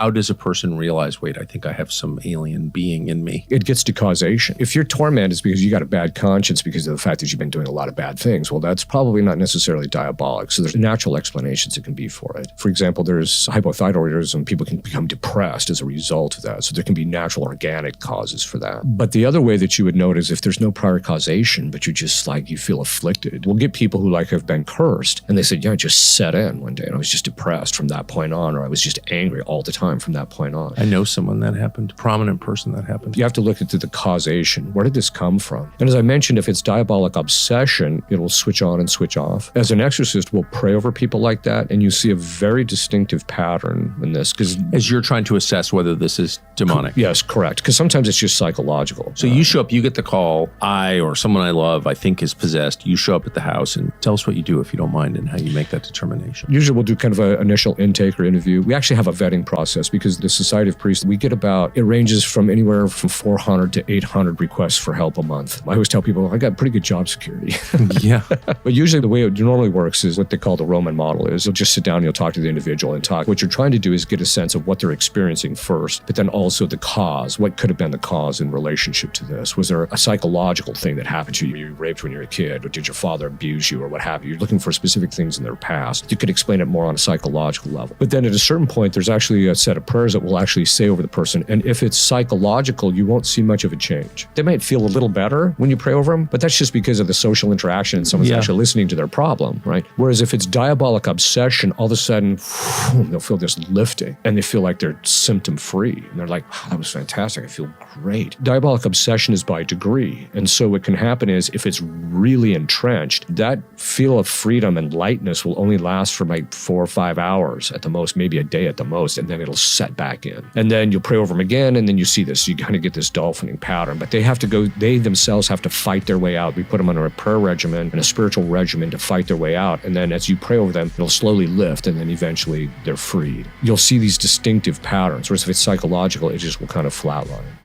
How does a person realize, wait, I think I have some alien being in me? It gets to causation. If your torment is because you got a bad conscience because of the fact that you've been doing a lot of bad things, well, that's probably not necessarily diabolic. So there's natural explanations that can be for it. For example, there's hypothyroidism. People can become depressed as a result of that. So there can be natural organic causes for that. But the other way that you would note is if there's no prior causation, but you just you feel afflicted. We'll get people who have been cursed and they said, yeah, I just set in one day and I was just depressed from that point on, or I was just angry all the time from that point on. I know someone that happened, a prominent person that happened. You have to look into the causation. Where did this come from? And as I mentioned, if it's diabolic obsession, it'll switch on and switch off. As an exorcist, we'll pray over people like that, and you see a very distinctive pattern in this. As you're trying to assess whether this is demonic. Yes, correct. Because sometimes it's just psychological. So you show up, you get the call, I or someone I love, I think is possessed. You show up at the house and tell us what you do if you don't mind and how you make that determination. Usually we'll do kind of an initial intake or interview. We actually have a vetting process because the Society of Priests, we get it ranges from anywhere from 400 to 800 requests for help a month. I always tell people, I got pretty good job security. Yeah. But usually the way it normally works is what they call the Roman model is you'll just sit down and you'll talk to the individual and talk. What you're trying to do is get a sense of what they're experiencing first, but then also the cause. What could have been the cause in relationship to this? Was there a psychological thing that happened to you? You were raped when you were a kid, or did your father abuse you, or what have you? You're looking for specific things in their past. You could explain it more on a psychological level. But then at a certain point, there's actually a set of prayers that will actually say over the person. And if it's psychological, you won't see much of a change. They might feel a little better when you pray over them, but that's just because of the social interaction and someone's actually listening to their problem, right? Whereas if it's diabolic obsession, all of a sudden, they'll feel this lifting and they feel like they're symptom-free. And they're like, wow, that was fantastic. I feel great. Diabolic obsession is by degree. And so what can happen is if it's really entrenched, that feel of freedom and lightness will only last for 4 or 5 hours at the most, maybe a day at the most, and then it'll set back in. And then you'll pray over them again, and then you see this. You kind of get this dolphining pattern. But they themselves have to fight their way out. We put them under a prayer regimen and a spiritual regimen to fight their way out. And then as you pray over them, it'll slowly lift, and then eventually they're freed. You'll see these distinctive patterns, whereas if it's psychological, it just will kind of flatline.